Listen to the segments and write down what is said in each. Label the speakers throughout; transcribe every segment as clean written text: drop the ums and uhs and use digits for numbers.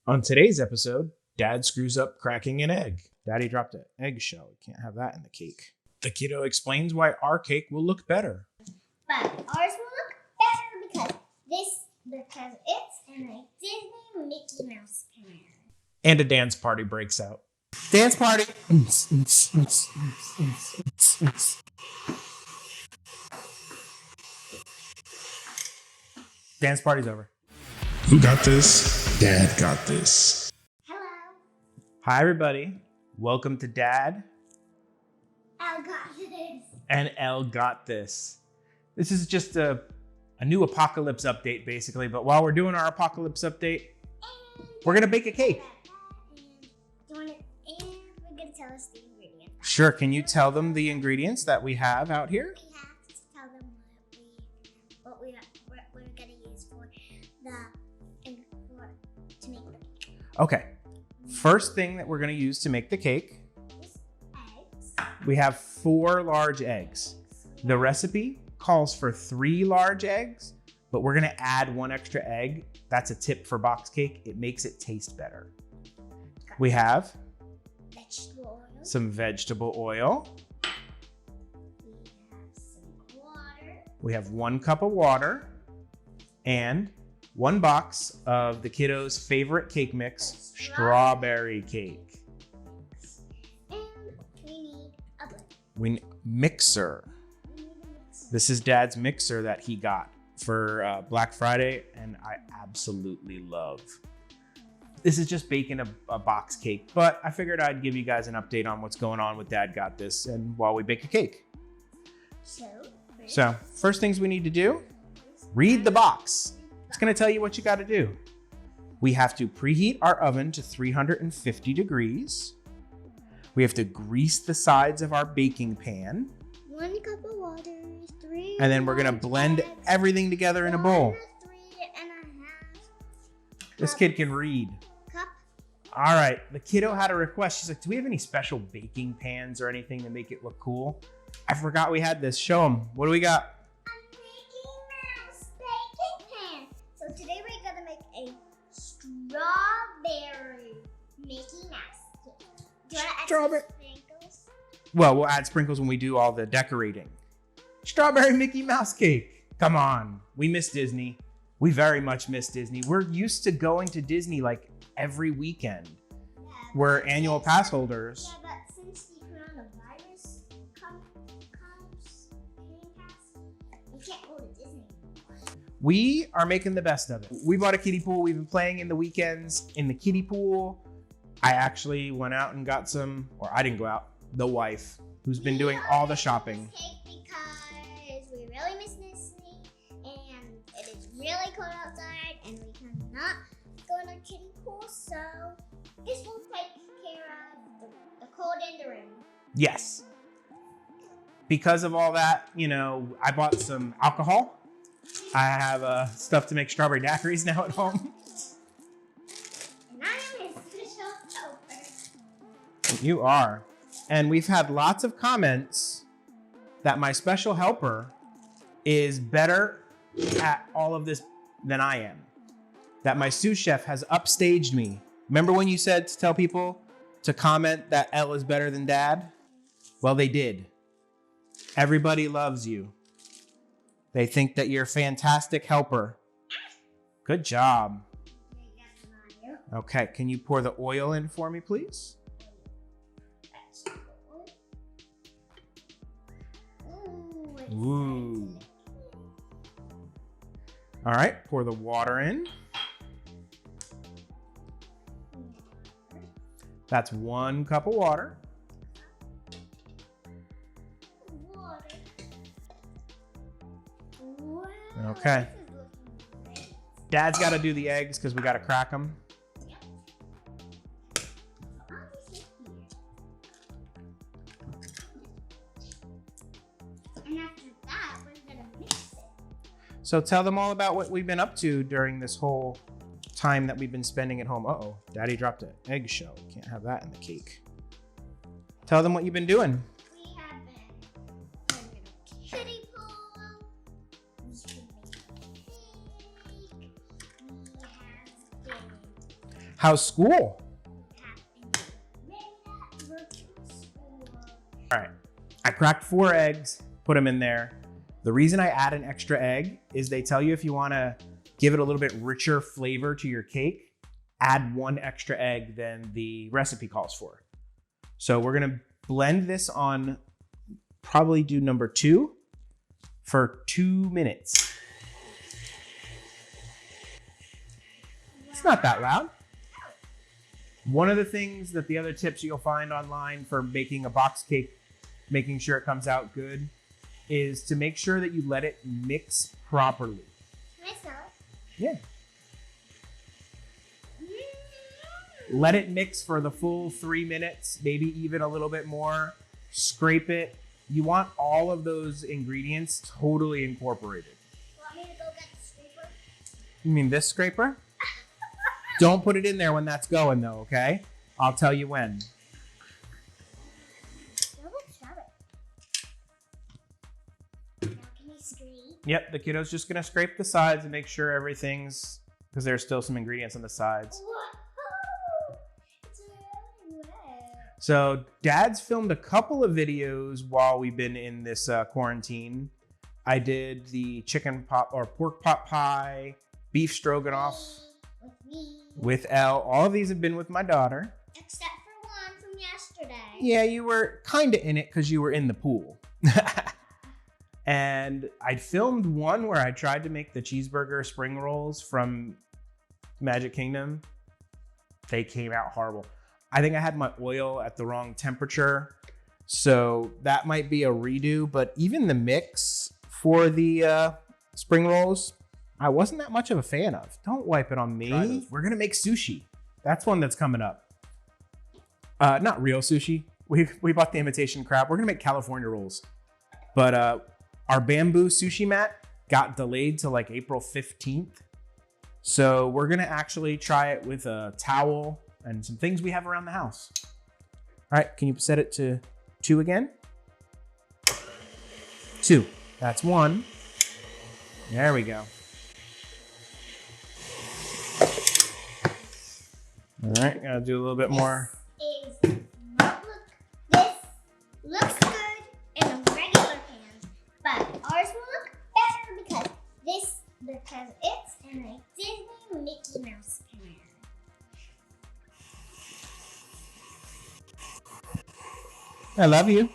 Speaker 1: On today's episode, Dad screws up cracking an egg. Daddy dropped an eggshell. We can't have that in the cake. The kiddo explains why our cake will look better.
Speaker 2: But ours will look better because it's in a Disney Mickey Mouse pan.
Speaker 1: And a dance party breaks out. Dance party! Dance party's over.
Speaker 3: Who got this? Dad got this.
Speaker 2: Hello.
Speaker 1: Hi, everybody. Welcome to Dad
Speaker 2: Elle got this.
Speaker 1: and Elle Got This. This is just a new apocalypse update, basically. But while we're doing our apocalypse update, we're going to bake a cake.
Speaker 2: And we're going to tell us the ingredients.
Speaker 1: Sure. Can you tell them the ingredients that we have out here?
Speaker 2: We have to tell them what we're going to use for to make the cake.
Speaker 1: Okay. First thing that we're going to use to make the cake,
Speaker 2: Is eggs.
Speaker 1: we have 4 large eggs. The recipe calls for 3 large eggs, but we're going to add 1 extra egg. That's a tip for box cake. It makes it taste better. We have
Speaker 2: Vegetable oil.
Speaker 1: some vegetable oil.
Speaker 2: We have some water.
Speaker 1: We have 1 cup of water and 1 box of the kiddo's favorite cake mix, strawberry cake.
Speaker 2: And we need a blender.
Speaker 1: Mixer.
Speaker 2: We need a mixer.
Speaker 1: This is Dad's mixer that he got for Black Friday, and I absolutely love. This is just baking a box cake, but I figured I'd give you guys an update on what's going on with Dad Got This and while we bake a cake. So, first things we need to do, read the box. It's going to tell you what you got to do. We have to preheat our oven to 350 degrees. We have to grease the sides of our baking pan.
Speaker 2: 1 cup of water, 3.
Speaker 1: And then we're going to blend
Speaker 2: eggs,
Speaker 1: everything together in a bowl.
Speaker 2: 3.5
Speaker 1: This kid can read.
Speaker 2: cup.
Speaker 1: All right. The kiddo had a request. She's like, do we have any special baking pans or anything to make it look cool? I forgot we had this. Show them. What do we got?
Speaker 2: A Mickey Mouse baking pan. So today we're going to make a strawberry Mickey Mouse cake. Do you want to add
Speaker 1: Strawberry.
Speaker 2: some sprinkles?
Speaker 1: Well, we'll add sprinkles when we do all the decorating. Strawberry Mickey Mouse cake. Come on. We miss Disney. We very much miss Disney. We're used to going to Disney like every weekend.
Speaker 2: Yeah,
Speaker 1: We're
Speaker 2: but
Speaker 1: annual
Speaker 2: since-
Speaker 1: pass holders.
Speaker 2: Yeah, but since the coronavirus came past, we can't go to Disney anymore.
Speaker 1: We are making the best of it. We bought a kiddie pool. We've been playing in the weekends in the kiddie pool. I actually went out and got some, or I didn't go out, the wife, who's been doing all the shopping.
Speaker 2: Because we really miss Disney, and it is really cold outside, and we cannot go in a kiddie pool, so this will take care of the cold in the room.
Speaker 1: Yes. Because of all that, I bought some alcohol. I have stuff to make strawberry daiquiris now at home.
Speaker 2: And I am his special helper.
Speaker 1: You are. And we've had lots of comments that my special helper is better at all of this than I am. That my sous chef has upstaged me. Remember when you said to tell people to comment that Elle is better than Dad? Well, they did. Everybody loves you. They think that you're a fantastic helper. Good job. Okay, can you pour the oil in for me, please? Ooh. All right, pour the water in. That's 1 cup of water. Okay. Dad's got to do the eggs because we got to crack them.
Speaker 2: And after that, we're gonna mix it.
Speaker 1: So tell them all about what we've been up to during this whole time that we've been spending at home. Uh-oh, Daddy dropped an eggshell. Can't have that in the cake. Tell them what you've been doing.
Speaker 2: We have been going to a kiddie pool. We've been making cake. We have been
Speaker 1: How's school? All right, I cracked 4 eggs, put them in there. The reason I add an extra egg is they tell you if you want to give it a little bit richer flavor to your cake, add 1 extra egg than the recipe calls for. So we're gonna blend this on, probably do number 2 for 2 minutes. It's not that loud. One of the things that the other tips you'll find online for making a box cake, making sure it comes out good, is to make sure that you let it mix properly.
Speaker 2: Can I smell it?
Speaker 1: Yeah. Let it mix for the full 3 minutes, maybe even a little bit more. Scrape it. You want all of those ingredients totally incorporated.
Speaker 2: Want me to go get the scraper?
Speaker 1: You mean this scraper? Don't put it in there when that's going though, okay? I'll tell you when.
Speaker 2: Now can I scrape?
Speaker 1: Yep, the kiddo's just gonna scrape the sides and make sure everything's, because there's still some ingredients on the sides.
Speaker 2: Whoa! It's really wet.
Speaker 1: So Dad's filmed a couple of videos while we've been in this quarantine. I did the chicken pot or pork pot pie, beef stroganoff
Speaker 2: With me.
Speaker 1: with Elle. All of these have been with my daughter.
Speaker 2: Except for one from yesterday.
Speaker 1: Yeah, you were kind of in it because you were in the pool. And I filmed one where I tried to make the cheeseburger spring rolls from Magic Kingdom. They came out horrible. I think I had my oil at the wrong temperature. So that might be a redo, but even the mix for the spring rolls, I wasn't that much of a fan of. Don't wipe it on me. We're gonna make sushi. That's one that's coming up. Not real sushi. We bought the imitation crab. We're gonna make California rolls. But our bamboo sushi mat got delayed to like April 15th. So we're gonna actually try it with a towel and some things we have around the house. All right, can you set it to 2 again? 2, that's 1. There we go. All right, gotta do a little bit more.
Speaker 2: This looks good in a regular pan, but ours will look better because it's in a Disney Mickey Mouse pan.
Speaker 1: I love you.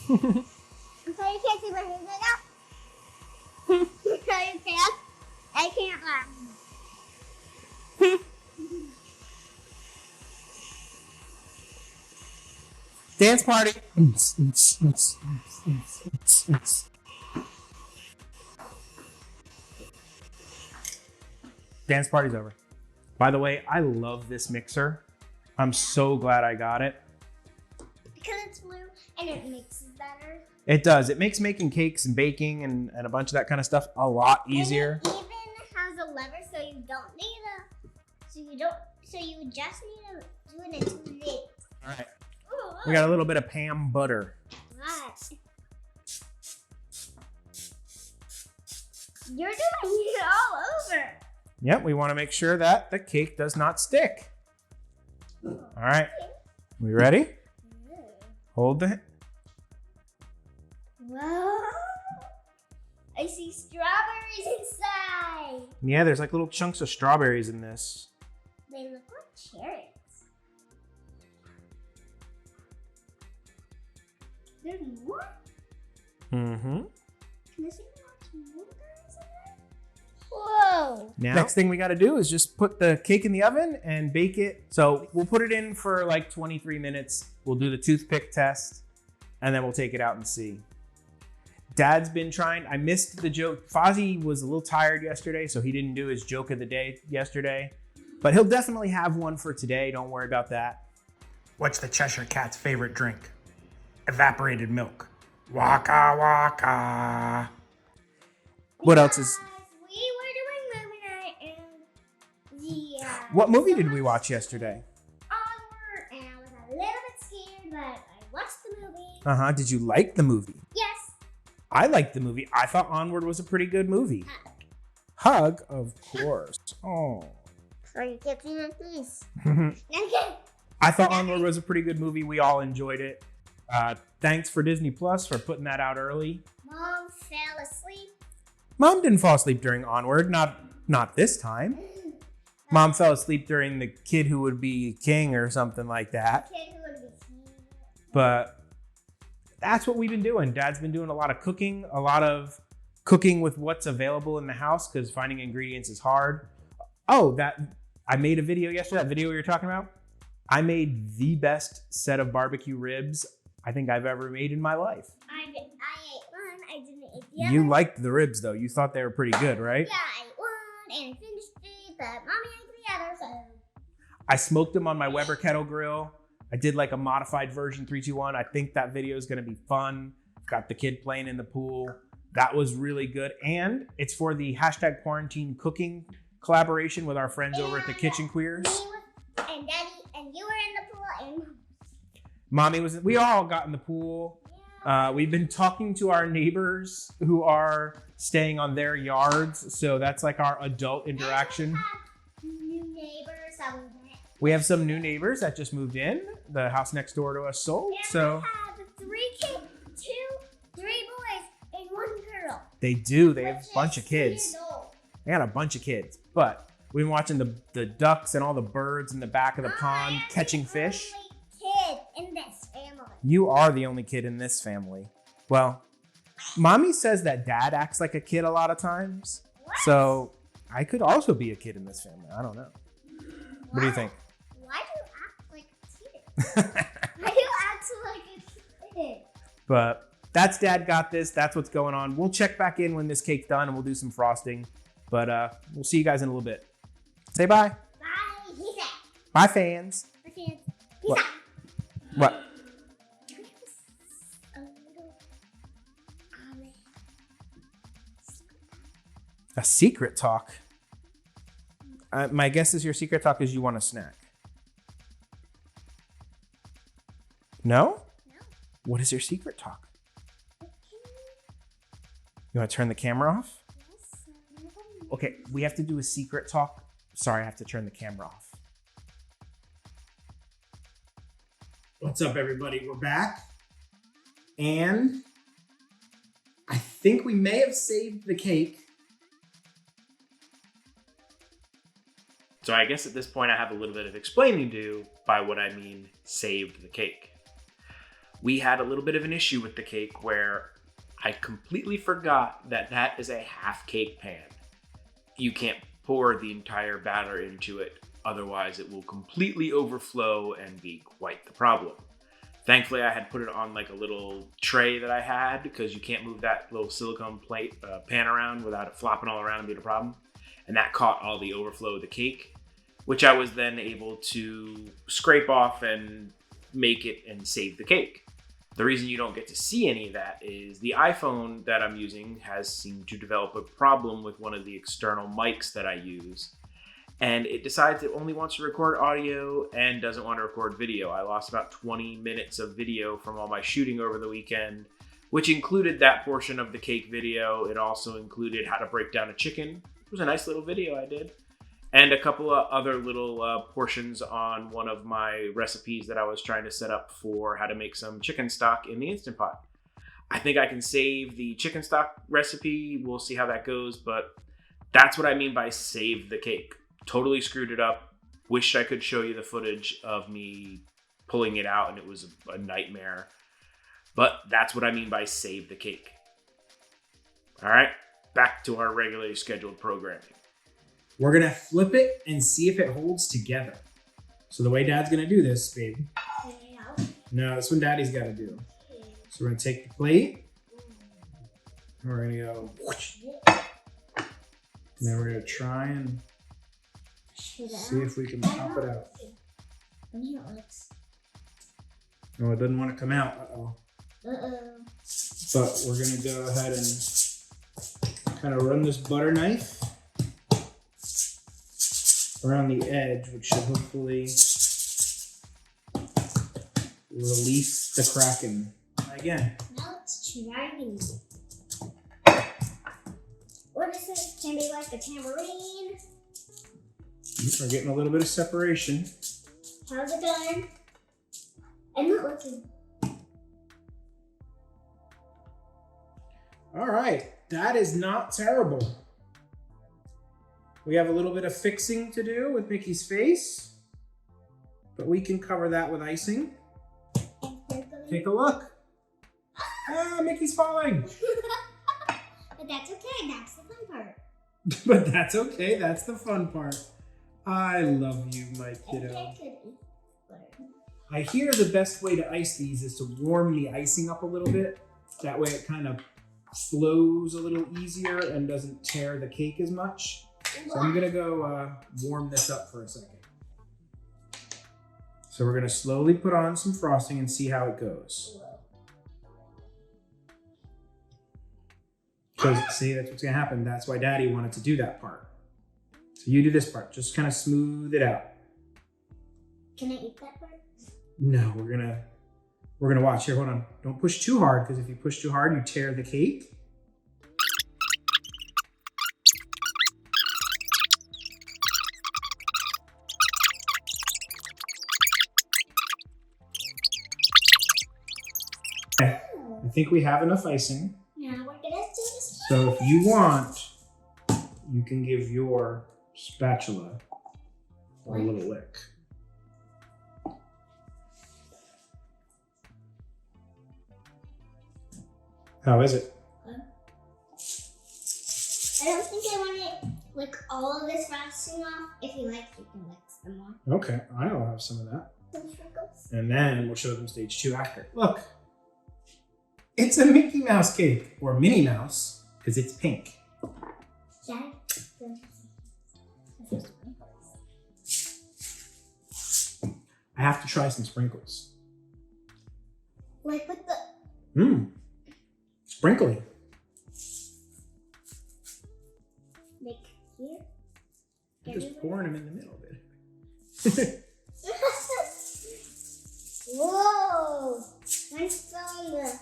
Speaker 2: So you can't see my hands right now? So you can't? I can't laugh.
Speaker 1: Dance party. Dance party's over. By the way, I love this mixer. I'm so glad I got it.
Speaker 2: Because it's blue and it mixes better.
Speaker 1: It does. It makes making cakes and baking and a bunch of that kind of stuff a lot easier.
Speaker 2: And it even has a lever, so you don't need so you just need to do it in 2 days.
Speaker 1: All right.
Speaker 2: Ooh,
Speaker 1: We got a little bit of Pam butter.
Speaker 2: Right. You're doing it all over.
Speaker 1: Yep, we want to make sure that the cake does not stick. All right. We ready? Hold the...
Speaker 2: Whoa. I see strawberries inside.
Speaker 1: Yeah, there's like little chunks of strawberries in this.
Speaker 2: They look like cherries. There's more?
Speaker 1: Mm-hmm.
Speaker 2: Can I see more guys in there? Whoa.
Speaker 1: Now, next thing we got to do is just put the cake in the oven and bake it. So we'll put it in for like 23 minutes. We'll do the toothpick test and then we'll take it out and see. Dad's been trying. I missed the joke. Fozzie was a little tired yesterday, so he didn't do his joke of the day yesterday. But he'll definitely have one for today. Don't worry about that.
Speaker 4: What's the Cheshire Cat's favorite drink? Evaporated milk. Waka waka.
Speaker 1: What else is...
Speaker 2: We were doing movie night and the...
Speaker 1: What movie did we watch yesterday?
Speaker 2: Onward, and I was a little bit scared, but I watched the movie.
Speaker 1: Uh-huh. Did you like the movie?
Speaker 2: Yes.
Speaker 1: I liked the movie. I thought Onward was a pretty good movie. Hug, of course. Oh.
Speaker 2: So you get to this. Okay.
Speaker 1: I thought Onward was a pretty good movie. We all enjoyed it. Thanks for Disney Plus for putting that out early.
Speaker 2: Mom fell asleep.
Speaker 1: Mom didn't fall asleep during Onward. Not this time. Mom fell asleep during The Kid Who Would Be King or something like that.
Speaker 2: Kid who would be king.
Speaker 1: But that's what we've been doing. Dad's been doing a lot of cooking with what's available in the house because finding ingredients is hard. Oh, I made a video yesterday. That video we were talking about. I made the best set of barbecue ribs I think I've ever made in my life.
Speaker 2: I ate one. I didn't eat the other.
Speaker 1: You liked the ribs though. You thought they were pretty good, right?
Speaker 2: Yeah, I ate one and I finished it, but Mommy ate the other, so.
Speaker 1: I smoked them on my Weber kettle grill. I did like a modified version 321. I think that video is going to be fun. Got the kid playing in the pool. That was really good. And it's for the #quarantine cooking collaboration with our friends over at the Kitchen Queers.
Speaker 2: And Daddy, and you were in the pool, and
Speaker 1: Mommy we all got in the pool. We've been talking to our neighbors who are staying on their yards. So that's like our adult interaction.
Speaker 2: New neighbors that we met.
Speaker 1: We have some new neighbors that just moved in. The house next door to us sold.
Speaker 2: And
Speaker 1: So
Speaker 2: we have 3 kids, 3 boys, and 1 girl.
Speaker 1: they do. They have a bunch of
Speaker 2: Which is
Speaker 1: kids.
Speaker 2: 3 years old.
Speaker 1: They got a bunch of kids. But we've been watching the ducks and all the birds in the back of the pond
Speaker 2: I'm
Speaker 1: catching
Speaker 2: the
Speaker 1: fish.
Speaker 2: only kid in this family.
Speaker 1: You are the only kid in this family. Well, Mommy says that Dad acts like a kid a lot of times.
Speaker 2: What?
Speaker 1: So I could also be a kid in this family. I don't know. What do you think?
Speaker 2: Why do you act like a kid? Why do you act like a kid?
Speaker 1: But that's Dad Got This. That's what's going on. We'll check back in when this cake's done and we'll do some frosting. But we'll see you guys in a little bit. Say bye.
Speaker 2: Bye. He's out.
Speaker 1: Bye, fans.
Speaker 2: He's
Speaker 1: What?
Speaker 2: out.
Speaker 1: What?
Speaker 2: A little almond.
Speaker 1: A secret talk? My guess is your secret talk is you want a snack. No?
Speaker 2: No.
Speaker 1: What is your secret talk? You want to turn the camera off? Okay, we have to do a secret talk. Sorry, I have to turn the camera off. What's up, everybody? We're back. And I think we may have saved the cake. So I guess at this point I have a little bit of explaining to do by what I mean saved the cake. We had a little bit of an issue with the cake where I completely forgot that is a half cake pan. You can't pour the entire batter into it, otherwise it will completely overflow and be quite the problem. Thankfully, I had put it on like a little tray that I had because you can't move that little silicone plate pan around without it flopping all around and being a problem. And that caught all the overflow of the cake, which I was then able to scrape off and make it and save the cake. The reason you don't get to see any of that is the iPhone that I'm using has seemed to develop a problem with one of the external mics that I use. And it decides it only wants to record audio and doesn't want to record video. I lost about 20 minutes of video from all my shooting over the weekend, which included that portion of the cake video. It also included how to break down a chicken. It was a nice little video I did. And a couple of other little portions on one of my recipes that I was trying to set up for how to make some chicken stock in the Instant Pot. I think I can save the chicken stock recipe. We'll see how that goes, but that's what I mean by save the cake. Totally screwed it up. Wished I could show you the footage of me pulling it out and it was a nightmare. But that's what I mean by save the cake. All right, back to our regularly scheduled programming. We're gonna flip it and see if it holds together. So the way Dad's gonna do this, babe. No, that's what Daddy's gotta do. So we're gonna take the plate. And we're gonna go. And then we're gonna try and see if we can pop it out. No, it doesn't want to come out. Uh-oh. But we're gonna go ahead and kind of run this butter knife around the edge, which should hopefully release the kraken. Again.
Speaker 2: Now it's trying. What is this? Can be like a tambourine.
Speaker 1: We're getting a little bit of separation.
Speaker 2: How's it going? I'm not looking.
Speaker 1: All right, that is not terrible. We have a little bit of fixing to do with Mickey's face, but we can cover that with icing. Take a look. Ah, Mickey's falling.
Speaker 2: But that's okay, that's the fun part.
Speaker 1: But that's okay, that's the fun part. I love you, my kiddo.
Speaker 2: I could eat butter.
Speaker 1: I hear the best way to ice these is to warm the icing up a little bit. That way it kind of flows a little easier and doesn't tear the cake as much. So I'm gonna go warm this up for a second. So we're gonna slowly put on some frosting and see how it goes. Because see, that's what's gonna happen. That's why Daddy wanted to do that part. So you do this part, just kind of smooth it out.
Speaker 2: Can I eat that part?
Speaker 1: No, we're gonna watch. Here, hold on. Don't push too hard, because if you push too hard, you tear the cake. Okay, I think we have enough icing.
Speaker 2: Now we're gonna do this.
Speaker 1: So if you want, you can give your spatula a little lick. How is it?
Speaker 2: I don't think I want to lick all of this frosting off. If you like, you can lick some more.
Speaker 1: Okay, I'll have some of that.
Speaker 2: Some sprinkles.
Speaker 1: And then we'll show them stage 2 after. Look, it's a Mickey Mouse cake, or Minnie Mouse, because it's pink.
Speaker 2: Dad,
Speaker 1: I have to try some sprinkles.
Speaker 2: like with the.
Speaker 1: Sprinkly.
Speaker 2: Like here.
Speaker 1: I'm just pouring them in the middle of it.
Speaker 2: Whoa! Nice on the.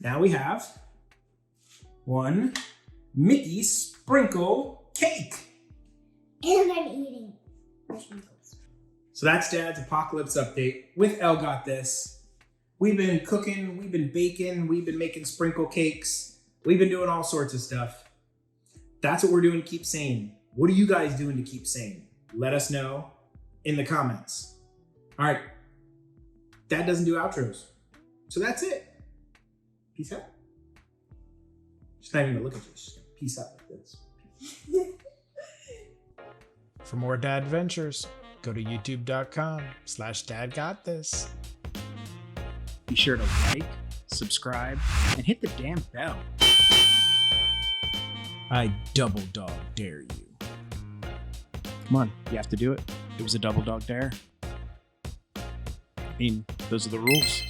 Speaker 1: Now we have one Mickey sprinkle cake.
Speaker 2: And I'm eating the sprinkles.
Speaker 1: So that's Dad's apocalypse update with Elle Got This. We've been cooking, we've been baking, we've been making sprinkle cakes. We've been doing all sorts of stuff. That's what we're doing to keep sane. What are you guys doing to keep sane? Let us know in the comments. All right. Dad doesn't do outros. So that's it. Peace out. She's not even gonna look at you. She's gonna peace out like this.
Speaker 3: For more dad adventures, go to youtube.com/dadgotthis.
Speaker 5: Be sure to like, subscribe, and hit the damn bell. I double dog dare you. Come on, you have to do it. It was a double dog dare. I mean, those are the rules.